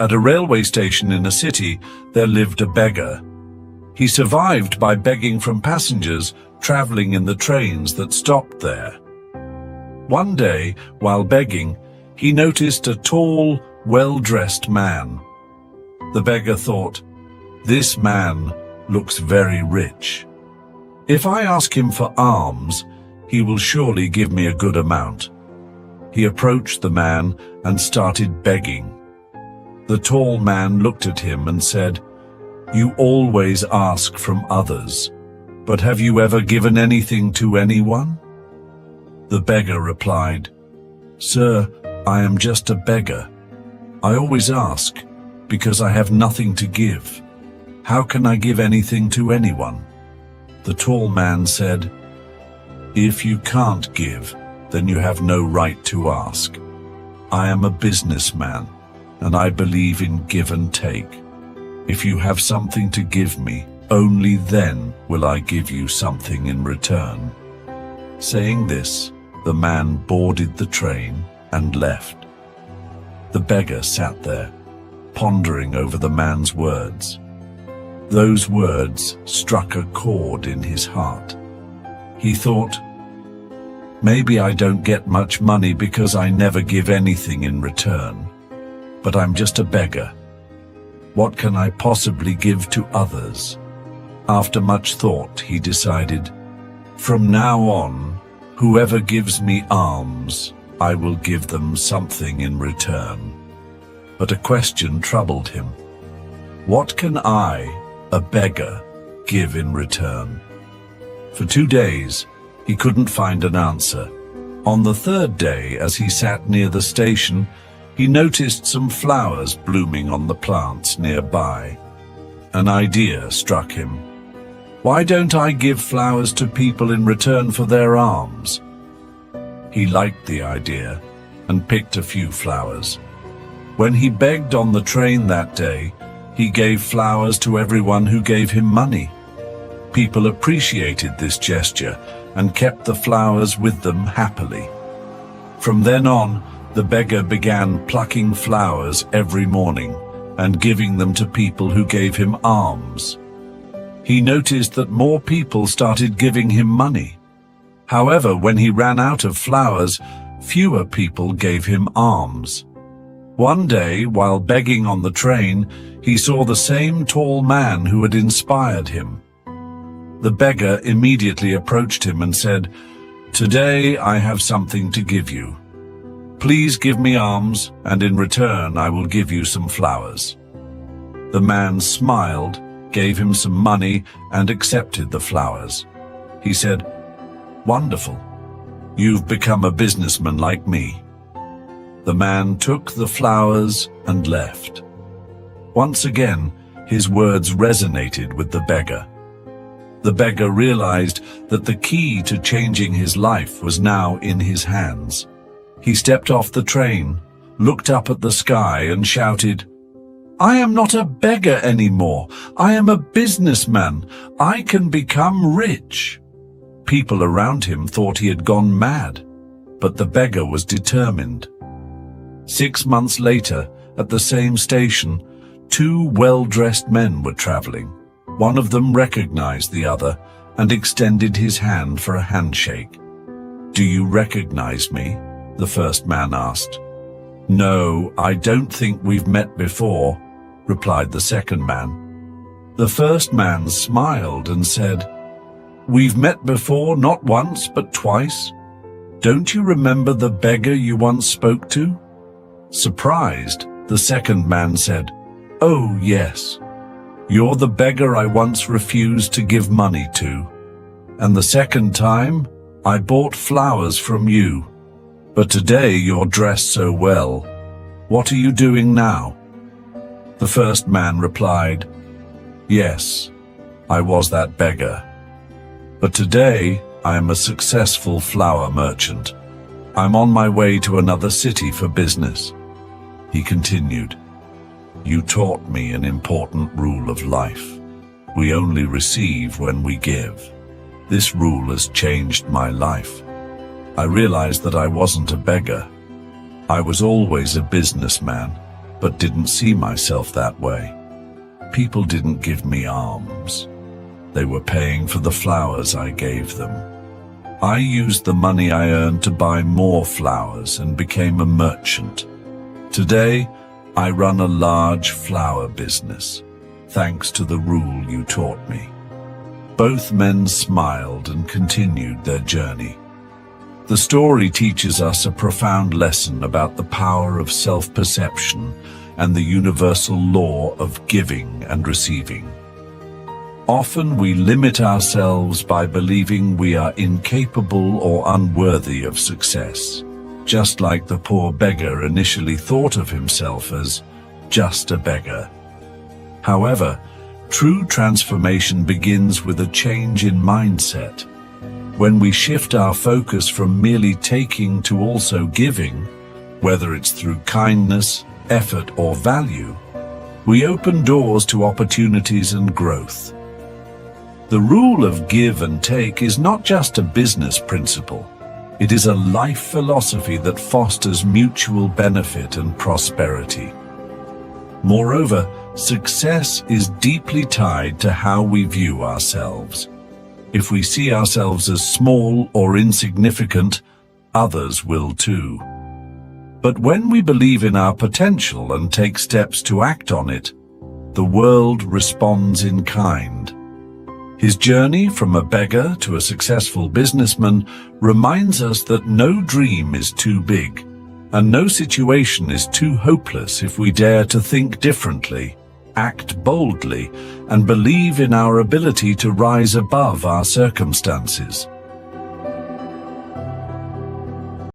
At a railway station in a city, there lived a beggar. He survived by begging from passengers traveling in the trains that stopped there. One day, while begging, he noticed a tall, well-dressed man. The beggar thought, "This man looks very rich. If I ask him for alms, he will surely give me a good amount." He approached the man and started begging. The tall man looked at him and said, "You always ask from others, but have you ever given anything to anyone?" The beggar replied, "Sir, I am just a beggar. I always ask because I have nothing to give. How can I give anything to anyone?" The tall man said, "If you can't give, then you have no right to ask. I am a businessman, and I believe in give and take. If you have something to give me, only then will I give you something in return." Saying this, the man boarded the train and left. The beggar sat there, pondering over the man's words. Those words struck a chord in his heart. He thought, "Maybe I don't get much money because I never give anything in return. But I'm just a beggar. What can I possibly give to others?" After much thought, he decided, "From now on, whoever gives me alms, I will give them something in return." But a question troubled him. What can I, a beggar, give in return? For 2 days, he couldn't find an answer. On the third day, as he sat near the station, he noticed some flowers blooming on the plants nearby. An idea struck him. Why don't I give flowers to people in return for their alms? He liked the idea and picked a few flowers. When he begged on the train that day, he gave flowers to everyone who gave him money. People appreciated this gesture and kept the flowers with them happily. From then on, the beggar began plucking flowers every morning and giving them to people who gave him alms. He noticed that more people started giving him money. However, when he ran out of flowers, fewer people gave him alms. One day, while begging on the train, he saw the same tall man who had inspired him. The beggar immediately approached him and said, "Today I have something to give you. Please give me alms, and in return I will give you some flowers." The man smiled, gave him some money, and accepted the flowers. He said, "Wonderful. You've become a businessman like me." The man took the flowers and left. Once again, his words resonated with the beggar. The beggar realized that the key to changing his life was now in his hands. He stepped off the train, looked up at the sky and shouted, "I am not a beggar anymore. I am a businessman. I can become rich." People around him thought he had gone mad, but the beggar was determined. 6 months later, at the same station, 2 well-dressed men were traveling. One of them recognized the other and extended his hand for a handshake. "Do you recognize me?" the first man asked. "No, I don't think we've met before," replied the second man. The first man smiled and said, "We've met before, not once, but twice. Don't you remember the beggar you once spoke to?" Surprised, the second man said, "Oh, yes. You're the beggar I once refused to give money to. And the second time, I bought flowers from you. But today you're dressed so well. What are you doing now?" The first man replied, "Yes, I was that beggar. But today I am a successful flower merchant. I'm on my way to another city for business." He continued, "You taught me an important rule of life. We only receive when we give. This rule has changed my life. I realized that I wasn't a beggar. I was always a businessman. but didn't see myself that way. People didn't give me alms. They were paying for the flowers I gave them. I used the money I earned to buy more flowers and became a merchant. Today, I run a large flower business, thanks to the rule you taught me. Both men smiled and continued their journey. The story teaches us a profound lesson about the power of self-perception and the universal law of giving and receiving. Often we limit ourselves by believing we are incapable or unworthy of success, just like the poor beggar initially thought of himself as just a beggar. However, true transformation begins with a change in mindset. When we shift our focus from merely taking to also giving, whether it's through kindness, effort, or value, we open doors to opportunities and growth. The rule of give and take is not just a business principle. It is a life philosophy that fosters mutual benefit and prosperity. Moreover, success is deeply tied to how we view ourselves. If we see ourselves as small or insignificant, others will too. But when we believe in our potential and take steps to act on it, the world responds in kind. His journey from a beggar to a successful businessman reminds us that no dream is too big, and no situation is too hopeless if we dare to think differently, act boldly, and believe in our ability to rise above our circumstances.